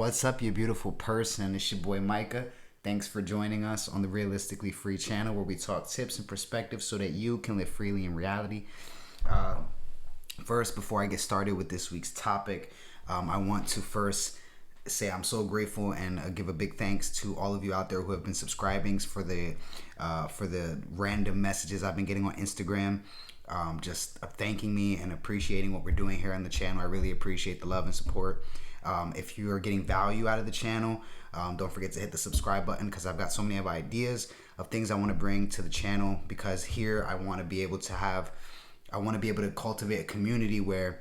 What's up, you beautiful person? It's your boy Micah. Thanks for joining us on the Realistically Free channel, where we talk tips and perspectives so that you can live freely in reality. First, before I get started with this week's topic, I want to first say I'm so grateful and give a big thanks to all of you out there who have been subscribing for the random messages I've been getting on Instagram. Just thanking me and appreciating what we're doing here on the channel. I really appreciate the love and support. If you are getting value out of the channel, don't forget to hit the subscribe button, because I've got so many ideas of things I want to bring to the channel, because here I want to be able to cultivate a community where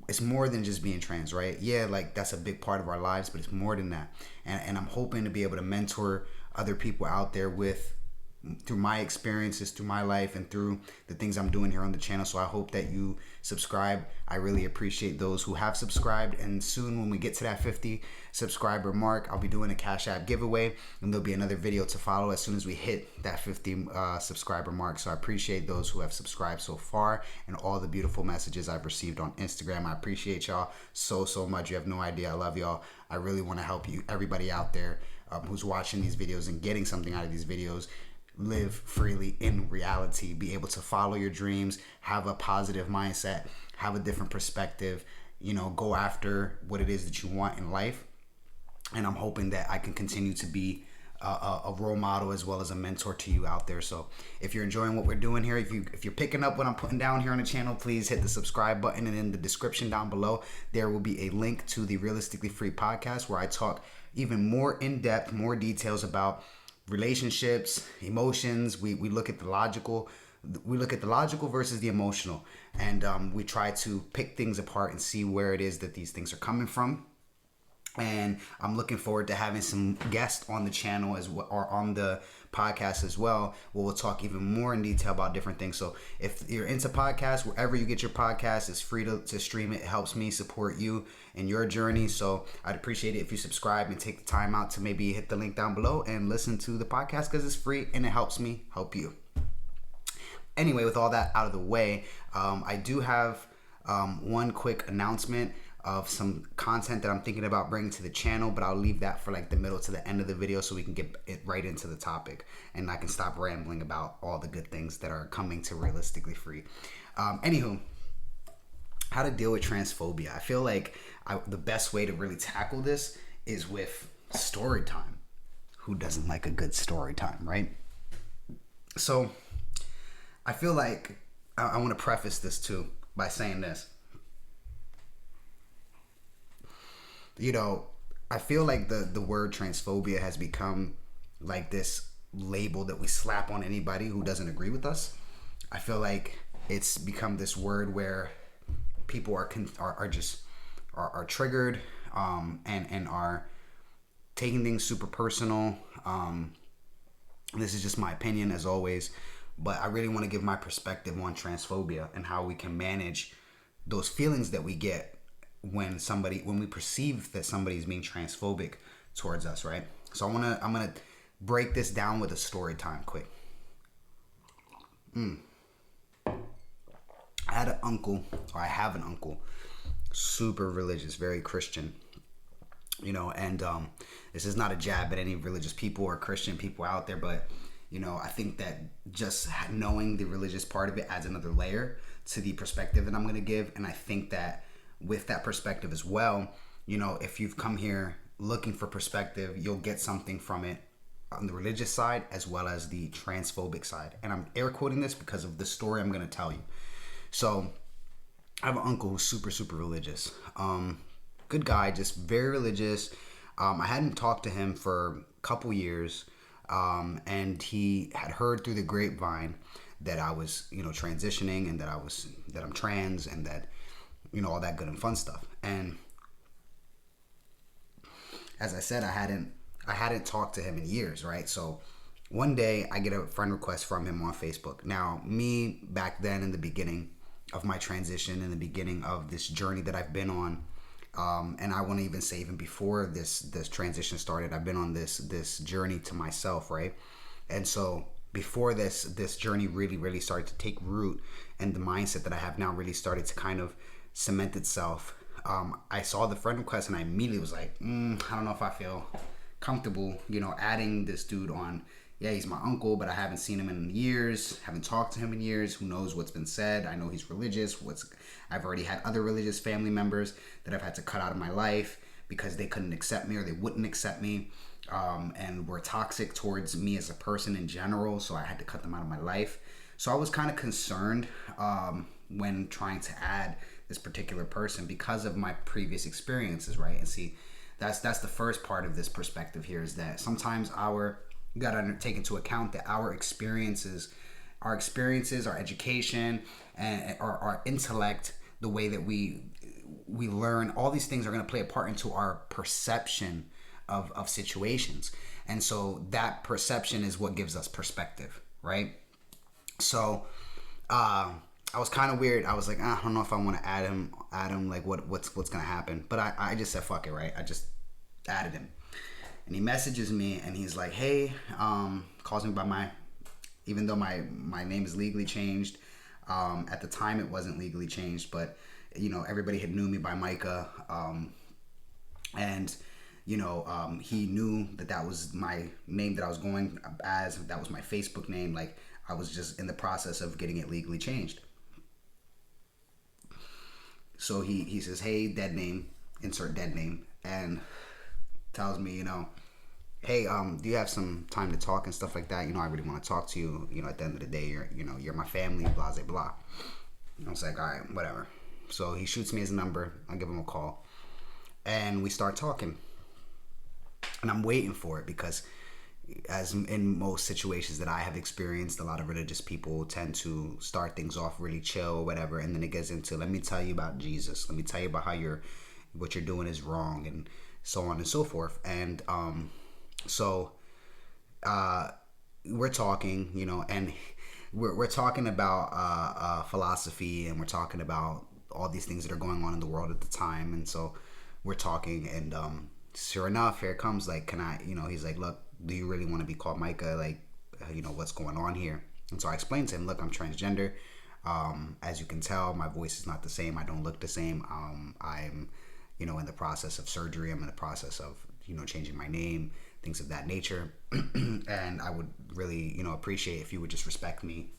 it's more than just being trans, right? Yeah, like that's a big part of our lives, but it's more than that. And I'm hoping to be able to mentor other people out there through my experiences, through my life, and through the things I'm doing here on the channel. So I hope that you subscribe. I really appreciate those who have subscribed. And soon, when we get to that 50 subscriber mark, I'll be doing a Cash App giveaway, and there'll be another video to follow as soon as we hit that 50 subscriber mark. So I appreciate those who have subscribed so far and all the beautiful messages I've received on Instagram. I appreciate y'all so much. You have no idea. I love y'all. I really want to help you, everybody out there who's watching these videos and getting something out of these videos, live freely in reality, be able to follow your dreams, have a positive mindset, have a different perspective, go after what it is that you want in life. And I'm hoping that I can continue to be a role model as well as a mentor to you out there. So if you're enjoying what we're doing here, if you're picking up what I'm putting down here on the channel, please hit the subscribe button, and in the description down below there will be a link to the Realistically Free podcast, where I talk even more in depth, more details about relationships, emotions. We look at the logical versus the emotional, and we try to pick things apart and see where it is that these things are coming from. And I'm looking forward to having some guests on the channel as well, or on the podcast as well, where we'll talk even more in detail about different things. So if you're into podcasts, wherever you get your podcast, it's free to stream it. It helps me support you in your journey. So I'd appreciate it if you subscribe and take the time out to maybe hit the link down below and listen to the podcast, because it's free and it helps me help you. Anyway, with all that out of the way, I do have one quick announcement of some content that I'm thinking about bringing to the channel, but I'll leave that for like the middle to the end of the video, so we can get it right into the topic and I can stop rambling about all the good things that are coming to Realistically Free. Anywho, how to deal with transphobia. I feel like the best way to really tackle this is with story time. Who doesn't like a good story time, right? So I feel like I want to preface this too by saying this. I feel like the word transphobia has become like this label that we slap on anybody who doesn't agree with us. I feel like it's become this word where people are triggered and are taking things super personal. This is just my opinion, as always, but I really want to give my perspective on transphobia and how we can manage those feelings that we get when we perceive that somebody is being transphobic towards us, right? So I'm gonna break this down with a story time quick. I have an uncle, super religious, very Christian, and this is not a jab at any religious people or Christian people out there, but I think that just knowing the religious part of it adds another layer to the perspective that I'm going to give. And I think that with that perspective as well, if you've come here looking for perspective, you'll get something from it on the religious side as well as the transphobic side. And I'm air quoting this because of the story I'm going to tell you. So I have an uncle who's super religious. Good guy, just very religious. I hadn't talked to him for a couple years, and he had heard through the grapevine that I was, transitioning, and that I'm trans, and that, all that good and fun stuff. And as I said, I hadn't talked to him in years, right? So one day I get a friend request from him on Facebook. Now, me back then, in the beginning of my transition, in the beginning of this journey that I've been on, and I want to even say even before this transition started, I've been on this journey to myself, right? And so before this journey really started to take root, and the mindset that I have now really started to kind of cement itself, I saw the friend request and I immediately was like, I don't know if I feel comfortable, adding this dude on. Yeah, he's my uncle, but I haven't seen him in years, haven't talked to him in years. Who knows what's been said? I know he's religious. I've already had other religious family members that I've had to cut out of my life because they couldn't accept me or they wouldn't accept me, and were toxic towards me as a person in general, so I had to cut them out of my life. So I was kind of concerned when trying to add this particular person because of my previous experiences, right? And see, that's the first part of this perspective here, is that sometimes you got to take into account that our experiences, our education, and our intellect, the way that we learn, all these things are going to play a part into our perception of situations. And so that perception is what gives us perspective, right? So I was kind of weird. I was like, I don't know if I want to add him. Like, what's going to happen? But I just said, fuck it, right? I just added him. And he messages me and he's like, hey, calls me by even though my name is legally changed. At the time it wasn't legally changed, but everybody had knew me by Micah. And he knew that was my name that I was going as. That was my Facebook name. Like, I was just in the process of getting it legally changed. So he says, hey, dead name, insert dead name, and tells me, hey, do you have some time to talk and stuff like that? I really want to talk to you. At the end of the day, you're my family, blah, blah, blah. I was like, all right, whatever. So he shoots me his number. I give him a call. And we start talking. And I'm waiting for it because, as in most situations that I have experienced, a lot of religious people tend to start things off really chill or whatever. And then it gets into, let me tell you about Jesus. Let me tell you about how what you're doing is wrong, and so on and so forth. And so we're talking, and we're talking about philosophy, and we're talking about all these things that are going on in the world at the time. And so we're talking, and sure enough, here it comes. Like, can I, he's like, look, do you really want to be called Micah? Like, what's going on here? And so I explained to him, look, I'm transgender. As you can tell, my voice is not the same. I don't look the same. I'm, in the process of surgery. I'm in the process of, changing my name, things of that nature. And I would really, appreciate if you would just respect me,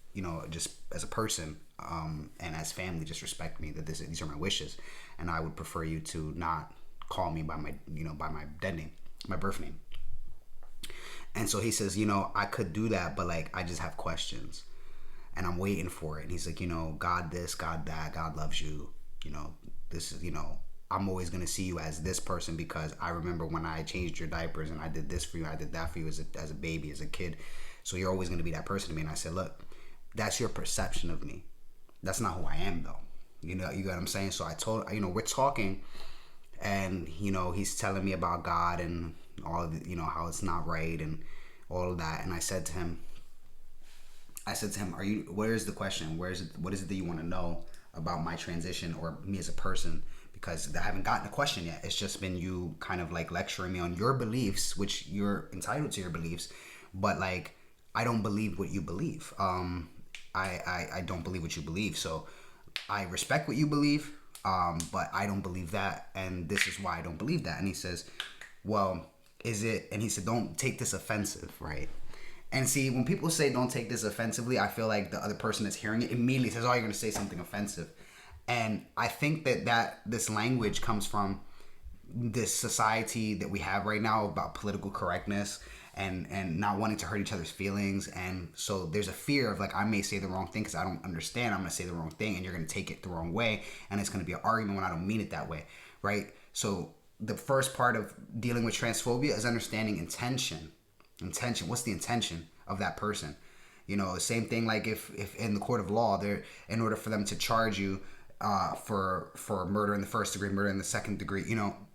just as a person, and as family, just respect me, that these are my wishes. And I would prefer you to not call me by my, by my dead name, my birth name. And so he says, I could do that, but like, I just have questions and I'm waiting for it. And he's like, God this, God that, God loves you. This is, I'm always going to see you as this person because I remember when I changed your diapers and I did this for you, I did that for you as a baby, as a kid. So you're always going to be that person to me. And I said, look, that's your perception of me. That's not who I am though. You get what I'm saying? So I told, we're talking and, he's telling me about God and all of the, how it's not right and all of that. And I said to him, where's the question? What is it that you want to know about my transition or me as a person? Because I haven't gotten a question yet. It's just been you kind of like lecturing me on your beliefs, which you're entitled to your beliefs, but like, I don't believe what you believe. I don't believe what you believe. So I respect what you believe, but I don't believe that. And this is why I don't believe that. And he says, well, is it? And he said, don't take this offensive, right? And see, when people say don't take this offensively, I feel like the other person that's hearing it immediately says, oh, you're going to say something offensive. And I think that this language comes from this society that we have right now about political correctness and not wanting to hurt each other's feelings. And so there's a fear of like, I may say the wrong thing because I don't understand. I'm going to say the wrong thing and you're going to take it the wrong way. And it's going to be an argument when I don't mean it that way, right? So the first part of dealing with transphobia is understanding intention. What's the intention of that person? Same thing like if in the court of law, in order for them to charge you for murder in the first degree, murder in the second degree,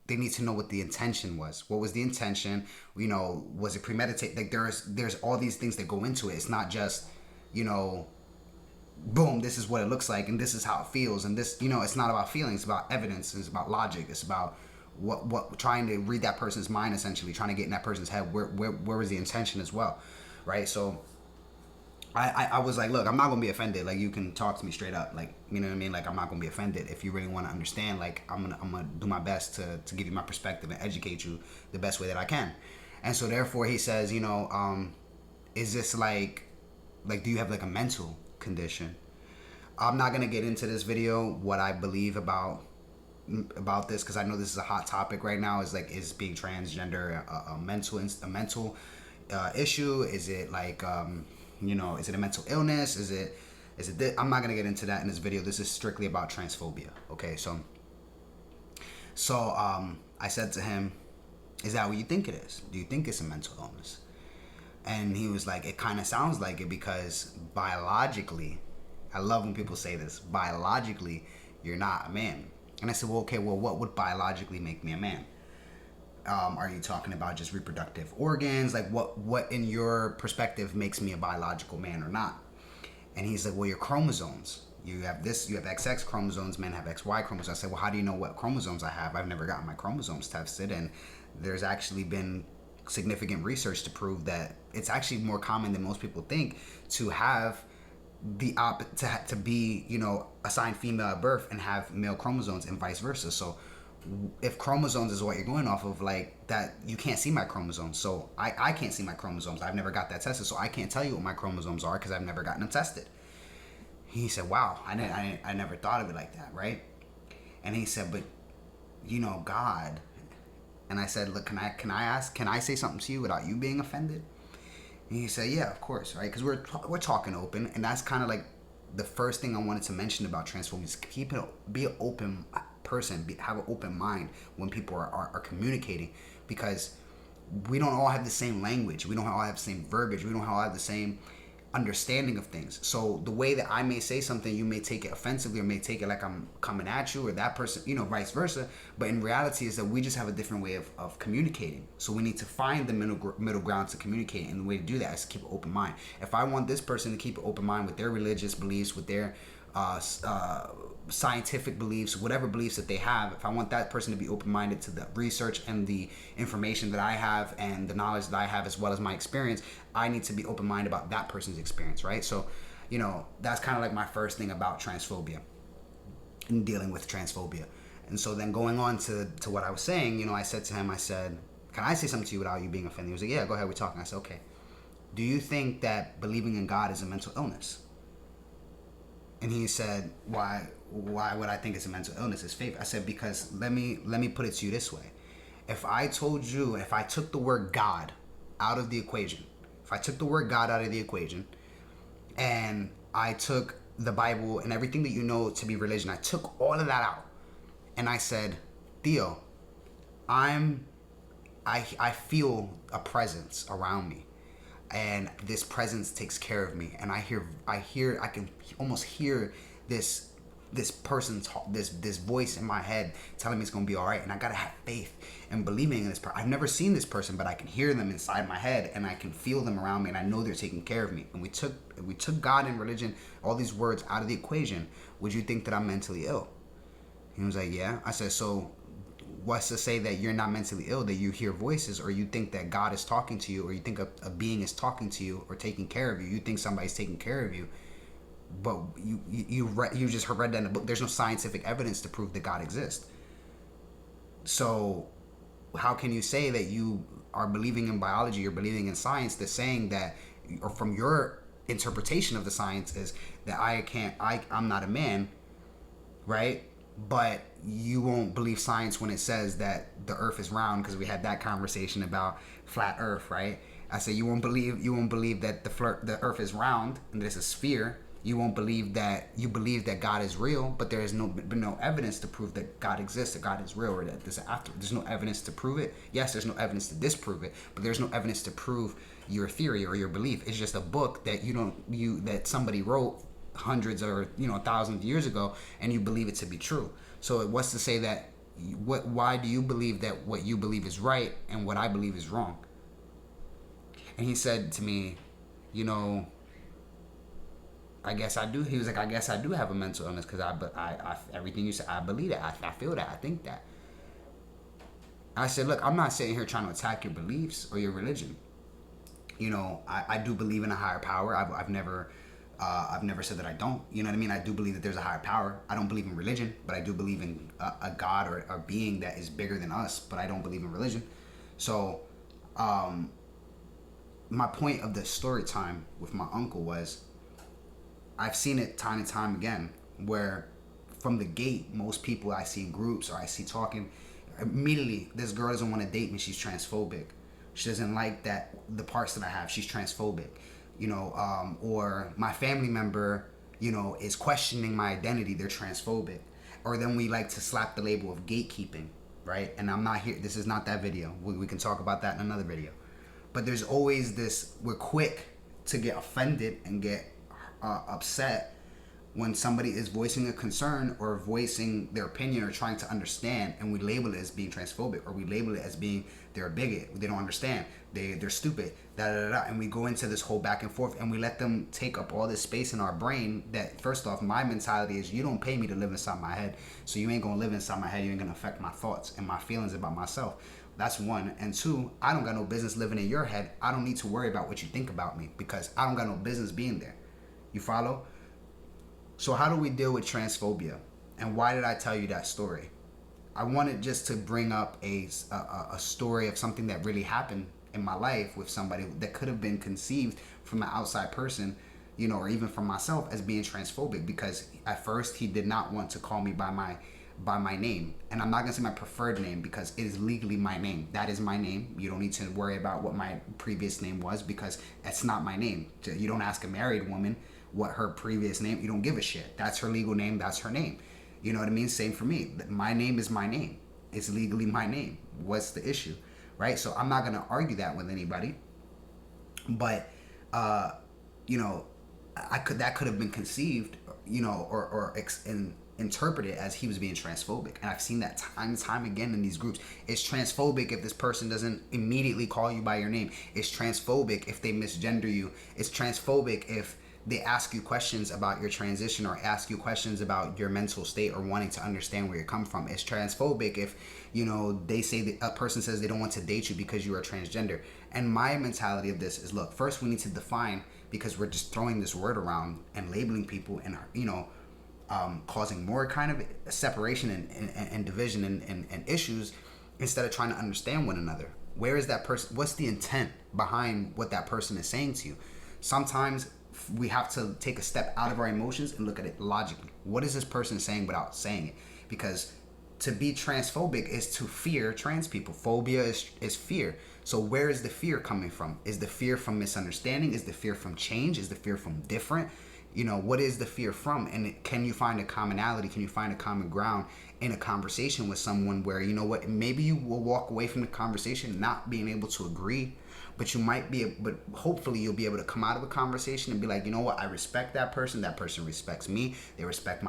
they need to know what the intention was. What was the intention? Was it premeditated? Like there's all these things that go into it. It's not just, boom, this is what it looks like and this is how it feels. And this, it's not about feelings, it's about evidence, it's about logic, it's about what trying to read that person's mind, essentially trying to get in that person's head. Where was the intention as well, right? So I was like, look, I'm not gonna be offended. Like, you can talk to me straight up. Like, you know what I mean? Like, I'm not gonna be offended. If you really want to understand, like, I'm gonna do my best to give you my perspective and educate you the best way that I can. And so therefore he says, is this like do you have like a mental condition? I'm not gonna get into this video what I believe about this, because I know this is a hot topic right now. Is like, is being transgender a mental issue? Is it like is it a mental illness? I'm not gonna get into that in this video. This is strictly about transphobia. Okay, so I said to him, is that what you think it is? Do you think it's a mental illness? And he was like, it kind of sounds like it, because biologically, I love when people say this, biologically, you're not a man. And I said, well, okay, well, what would biologically make me a man? Are you talking about just reproductive organs? Like, what in your perspective makes me a biological man or not? And he's like, well, your chromosomes. You have XX chromosomes, men have XY chromosomes. I said, well, how do you know what chromosomes I have? I've never gotten my chromosomes tested. And there's actually been significant research to prove that it's actually more common than most people think to have to be assigned female at birth and have male chromosomes, and vice versa. So if chromosomes is what you're going off of, like that, you can't see my chromosomes. So I can't see my chromosomes. I've never got that tested, so I can't tell you what my chromosomes are, because I've never gotten them tested. He said, wow, I never thought of it like that, right? And he said, but God. And I said, look, can I say something to you without you being offended? And he said, yeah, of course, right? Because we're talking open, and that's kind of like the first thing I wanted to mention about transphobia is be an open person, have an open mind when people are communicating, because we don't all have the same language, we don't all have the same verbiage, we don't all have the same understanding of things. So the way that I may say something, you may take it offensively, or may take it like I'm coming at you, or that person, vice versa. But in reality is that we just have a different way of communicating. So we need to find the middle ground to communicate, and the way to do that is to keep an open mind. If I want this person to keep an open mind with their religious beliefs, with their scientific beliefs, whatever beliefs that they have, if I want that person to be open-minded to the research and the information that I have and the knowledge that I have, as well as my experience, I need to be open-minded about that person's experience, right? So that's kind of like my first thing about transphobia and dealing with transphobia. And so then going on to what I was saying, I said to him, I said, can I say something to you without you being offended? He was like, yeah, go ahead, we're talking. I said, okay, do you think that believing in God is a mental illness? And he said, why would I think it's a mental illness? It's faith. I said, because let me put it to you this way. If I took the word God out of the equation, and I took the Bible and everything that you know to be religion, I took all of that out, and I said, Theo, I feel a presence around me, and this presence takes care of me, and I can almost hear this person's this voice in my head telling me it's gonna be all right, and I gotta have faith and believing in this person. I've never seen this person, but I can hear them inside my head, and I can feel them around me, and I know they're taking care of me. And we took God and religion, all these words, out of the equation. Would you think that I'm mentally ill? He was like, yeah. I said, so what's to say that you're not mentally ill, that you hear voices, or you think that God is talking to you, or you think a being is talking to you or taking care of you? You think somebody's taking care of you, but you just read that in a book. There's no scientific evidence to prove that God exists. So how can you say that you are believing in biology, you're believing in science, that's saying that, or from your interpretation of the science, is that I'm not a man, right? But you won't believe science when it says that the earth is round, because we had that conversation about flat earth, right? I said you won't believe that the earth is round and there's a sphere. You won't believe that God is real, but there has been no evidence to prove that God exists, that God is real, or that there's no evidence to prove it. Yes, there's no evidence to disprove it, but there's no evidence to prove your theory or your belief. It's just a book that that somebody wrote hundreds or thousands of years ago, and you believe it to be true. So what's to say that why do you believe that what you believe is right and what I believe is wrong? And he said to me, I guess I do. He was like, I guess I do have a mental illness, because I everything you said, I believe that, I feel that, I think that. I said, look, I'm not sitting here trying to attack your beliefs or your religion. I do believe in a higher power. I've never said that I don't. You know what I mean? I do believe that there's a higher power. I don't believe in religion, but I do believe in a God or a being that is bigger than us. But I don't believe in religion. So, my point of the story time with my uncle was, I've seen it time and time again, where from the gate, most people I see in groups or I see talking, immediately this girl doesn't want to date me. She's transphobic. She doesn't like that the parts that I have. She's transphobic. Or my family member, is questioning my identity. They're transphobic. Or then we like to slap the label of gatekeeping, right? And I'm not here. This is not that video. We can talk about that in another video. But there's always this, we're quick to get offended and get upset when somebody is voicing a concern or voicing their opinion or trying to understand, and we label it as being transphobic, or we label it as being they're a bigot, they don't understand, they're stupid, and we go into this whole back and forth, and we let them take up all this space in our brain. That, first off, my mentality is, you don't pay me to live inside my head, so you ain't gonna live inside my head. You ain't gonna affect my thoughts and my feelings about myself. That's one. And two, I don't got no business living in your head. I don't need to worry about what you think about me, because I don't got no business being there. You follow? So how do we deal with transphobia? And why did I tell you that story? I wanted just to bring up a story of something that really happened in my life with somebody that could have been conceived from an outside person, or even from myself, as being transphobic, because at first he did not want to call me by my name. And I'm not gonna say my preferred name, because it is legally my name. That is my name. You don't need to worry about what my previous name was, because that's not my name. You don't ask a married woman what her previous name. You don't give a shit. That's her legal name. That's her name. You know what I mean? Same for me. My name is my name. It's legally my name. What's the issue, right? So I'm not gonna argue that with anybody. But that could have been conceived, or interpreted as he was being transphobic. And I've seen that time and time again in these groups. It's transphobic if this person doesn't immediately call you by your name. It's transphobic if they misgender you. It's transphobic if they ask you questions about your transition, or ask you questions about your mental state, or wanting to understand where you're coming from. It's transphobic if, they say that a person says they don't want to date you because you are transgender. And my mentality of this is, look, first we need to define, because we're just throwing this word around and labeling people, and, causing more kind of separation and division and issues, instead of trying to understand one another. Where is that person? What's the intent behind what that person is saying to you? Sometimes we have to take a step out of our emotions and look at it logically. What is this person saying without saying it? Because to be transphobic is to fear trans people. Phobia is fear. So where is the fear coming from? Is the fear from misunderstanding? Is the fear from change? Is the fear from different? What is the fear from? And can you find a commonality? Can you find a common ground in a conversation with someone where, maybe you will walk away from the conversation not being able to agree, but hopefully you'll be able to come out of a conversation and be like, I respect that person respects me, they respect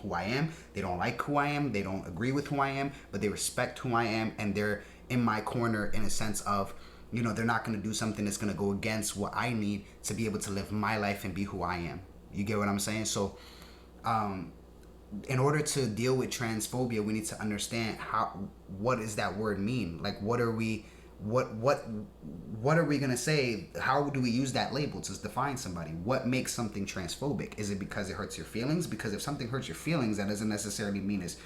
who I am, they don't like who I am, they don't agree with who I am, but they respect who I am, and they're in my corner in a sense of, they're not going to do something that's going to go against what I need to be able to live my life and be who I am. You get what I'm saying? So in order to deal with transphobia, we need to understand what does that word mean? Like, what are we gonna say? How do we use that label to define somebody? What makes something transphobic? Is it because it hurts your feelings? Because if something hurts your feelings, that doesn't necessarily mean is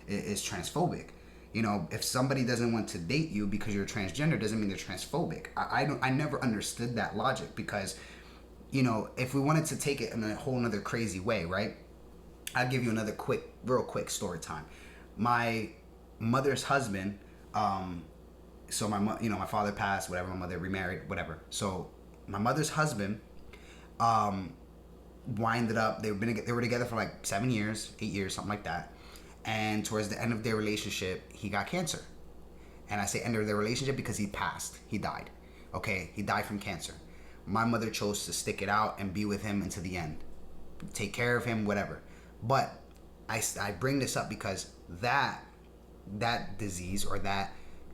transphobic. If somebody doesn't want to date you because you're transgender, doesn't mean they're transphobic. I never understood that logic, because if we wanted to take it in a whole nother crazy way, right? I'll give you another real quick story time. My mother's husband, so my father passed, whatever, my mother remarried, whatever. So my mother's husband, winded up, they were together for like 7 years, 8 years, something like that. And towards the end of their relationship, he got cancer. And I say end of their relationship because he passed. He died. Okay, he died from cancer. My mother chose to stick it out and be with him until the end. Take care of him, whatever. But I bring this up because that disease or that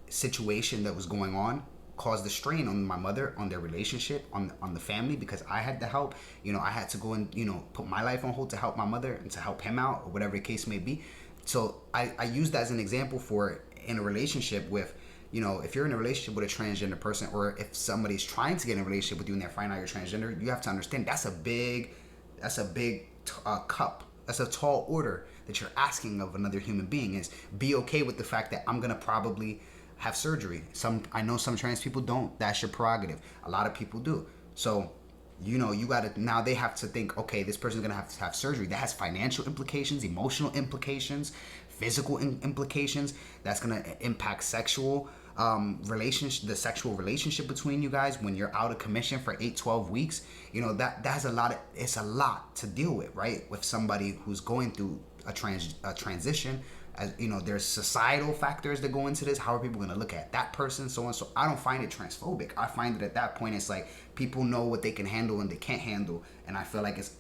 situation that was going on caused a strain on my mother, on their relationship, on the family, because I had to help. I had to go and, put my life on hold to help my mother and to help him out, or whatever the case may be. So I use that as an example for in a relationship with, if you're in a relationship with a transgender person, or if somebody's trying to get in a relationship with you and they find out you're transgender, you have to understand that's a big cup. That's a tall order that you're asking of another human being, is be okay with the fact that I'm going to probably have surgery. I know some trans people don't. That's your prerogative. A lot of people do. So, you got to, now they have to think, okay, this person's going to have surgery. That has financial implications, emotional implications, physical implications. That's going to impact sexual relationship, the sexual relationship between you guys when you're out of commission for 8-12 weeks. That has it's a lot to deal with, right? With somebody who's going through a transition. As there's societal factors that go into this. How are people going to look at that person, so on? So I don't find it transphobic. I find that at that point it's like people know what they can handle and they can't handle, and I feel like it's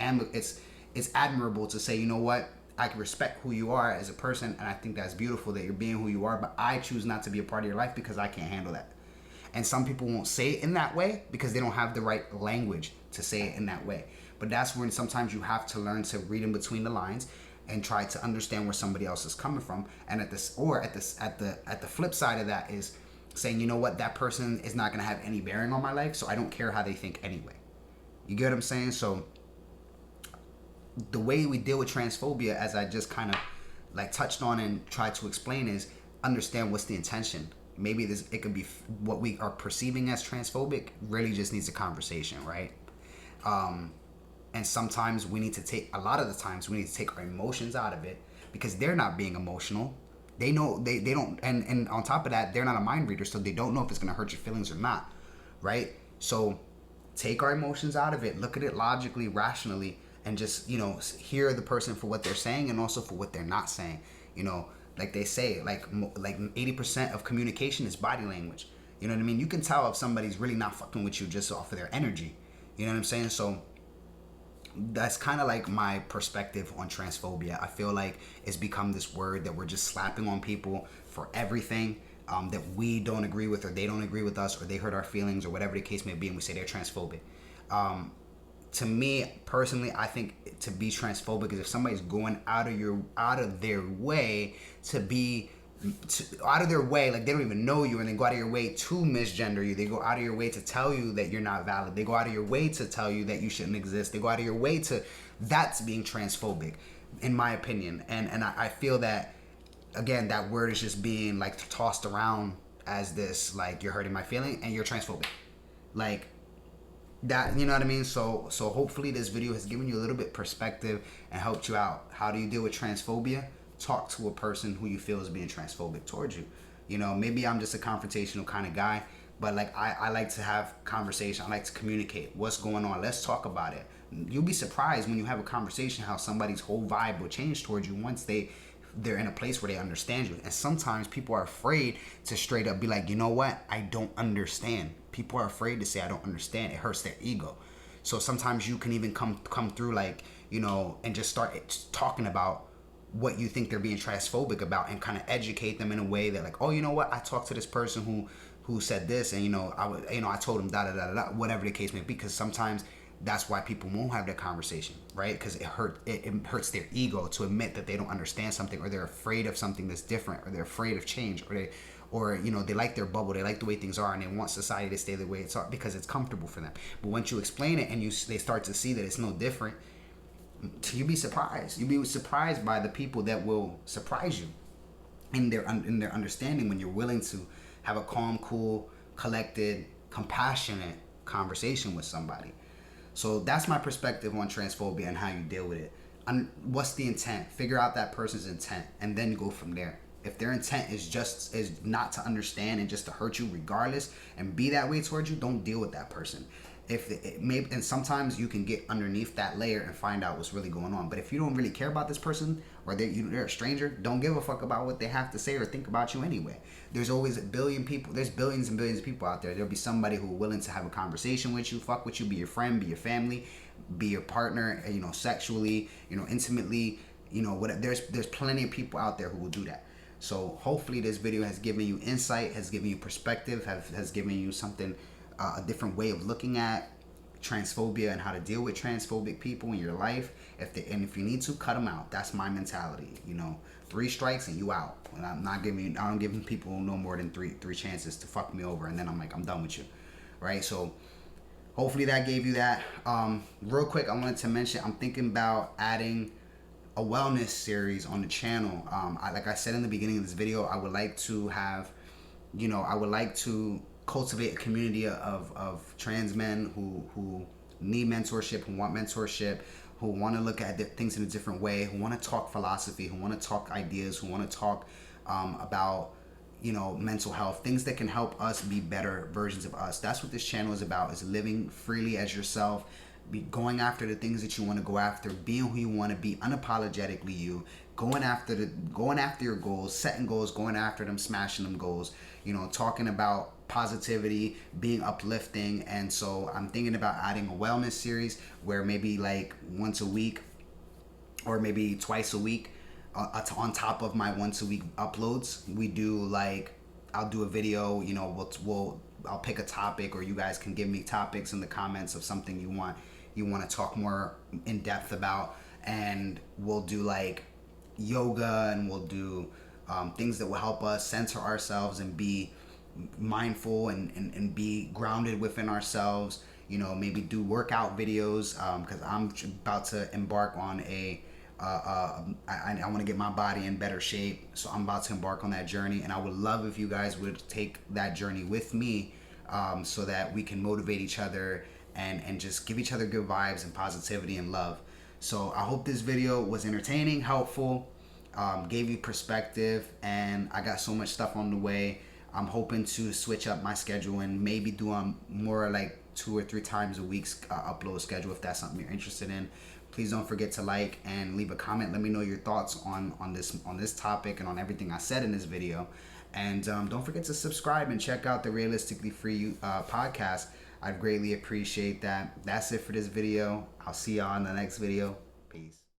admirable to say, you know what, I can respect who you are as a person, and I think that's beautiful that you're being who you are, but I choose not to be a part of your life because I can't handle that. And some people won't say it in that way because they don't have the right language to say it in that way. But that's when sometimes you have to learn to read in between the lines and try to understand where somebody else is coming from. And at the flip side of that is saying, you know what, that person is not going to have any bearing on my life, so I don't care how they think anyway. You get what I'm saying? So the way we deal with transphobia, as I just kind of like touched on and tried to explain, is understand what's the intention. Maybe it could be what we are perceiving as transphobic really just needs a conversation, right? And sometimes a lot of the times we need to take our emotions out of it because they're not being emotional. They know they don't, and on top of that, they're not a mind reader, so they don't know if it's going to hurt your feelings or not, right? So take our emotions out of it, look at it logically, rationally, and just, hear the person for what they're saying and also for what they're not saying. Like they say, like 80% of communication is body language. You know what I mean? You can tell if somebody's really not fucking with you just off of their energy. You know what I'm saying? So that's kind of like my perspective on transphobia. I feel like it's become this word that we're just slapping on people for everything that we don't agree with, or they don't agree with us, or they hurt our feelings, or whatever the case may be, and we say they're transphobic. To me personally, I think to be transphobic is if somebody's going out of their way to be out of their way, like they don't even know you, and they go out of your way to misgender you. They go out of your way to tell you that you're not valid. They go out of your way to tell you that you shouldn't exist. They go out of your way to, that's being transphobic, in my opinion. And I feel that, again, that word is just being like tossed around as this, like, you're hurting my feeling and you're transphobic, like that, you know what I mean? So hopefully this video has given you a little bit perspective and helped you out. How do you deal with transphobia? Talk to a person who you feel is being transphobic towards you. Maybe I'm just a confrontational kind of guy, but like I like to have conversation. I like to communicate what's going on. Let's talk about it. You'll be surprised when you have a conversation how somebody's whole vibe will change towards you once they're in a place where they understand you. And sometimes people are afraid to straight up be like, you know what, I don't understand. People are afraid to say I don't understand. It hurts their ego. So sometimes you can even come through like, and just start talking about what you think they're being transphobic about, and kind of educate them in a way that like, oh, you know what, I talked to this person who said this, and I told him da da da da, whatever the case may be, because sometimes that's why people won't have that conversation, right? Because it hurts their ego to admit that they don't understand something, or they're afraid of something that's different, or they're afraid of change, or they like their bubble, they like the way things are, and they want society to stay the way it's because it's comfortable for them. But once you explain it and they start to see that it's no different, you'll be surprised. You'll be surprised by the people that will surprise you in their understanding when you're willing to have a calm, cool, collected, compassionate conversation with somebody. So that's my perspective on transphobia and how you deal with it. What's the intent? Figure out that person's intent and then go from there. If their intent is not to understand and just to hurt you regardless and be that way towards you, don't deal with that person. And sometimes you can get underneath that layer and find out what's really going on. But if you don't really care about this person, or they're a stranger, don't give a fuck about what they have to say or think about you anyway. There's always a billion people. There's billions and billions of people out there. There'll be somebody who are willing to have a conversation with you, fuck with you, be your friend, be your family, be your partner, sexually, intimately, whatever. There's plenty of people out there who will do that. So hopefully this video has given you insight, has given you perspective, has given you something, a different way of looking at transphobia and how to deal with transphobic people in your life. If you need to cut them out, that's my mentality. 3 strikes and you out. And I don't giving people no more than three chances to fuck me over, and then I'm like, I'm done with you, right? So hopefully that gave you that. Real quick, I wanted to mention I'm thinking about adding a wellness series on the channel. Like I said in the beginning of this video, I would like to have, I would like to cultivate a community of trans men who need mentorship, who want mentorship, who want to look at things in a different way, who want to talk philosophy, who want to talk ideas, who want to talk about mental health, things that can help us be better versions of us. That's what this channel is about, is living freely as yourself, going after the things that you want to go after, being who you want to be, unapologetically you, going after your goals, setting goals, going after them, smashing them goals, talking about positivity, being uplifting. And so I'm thinking about adding a wellness series where maybe like once a week or maybe twice a week, on top of my once a week uploads, we do like, I'll do a video, I'll pick a topic, or you guys can give me topics in the comments of something you want to talk more in depth about, and we'll do like yoga, and we'll do things that will help us center ourselves and be mindful and be grounded within ourselves. Maybe do workout videos, because I'm about to embark on I want to get my body in better shape, so I'm about to embark on that journey, and I would love if you guys would take that journey with me, so that we can motivate each other and just give each other good vibes and positivity and love. So I hope this video was entertaining, helpful, gave you perspective, and I got so much stuff on the way. I'm hoping to switch up my schedule and maybe do more like 2 or 3 times a week upload schedule, if that's something you're interested in. Please don't forget to like and leave a comment. Let me know your thoughts on this topic and on everything I said in this video. And don't forget to subscribe and check out the Realistically Free podcast. I'd greatly appreciate that. That's it for this video. I'll see y'all in the next video. Peace.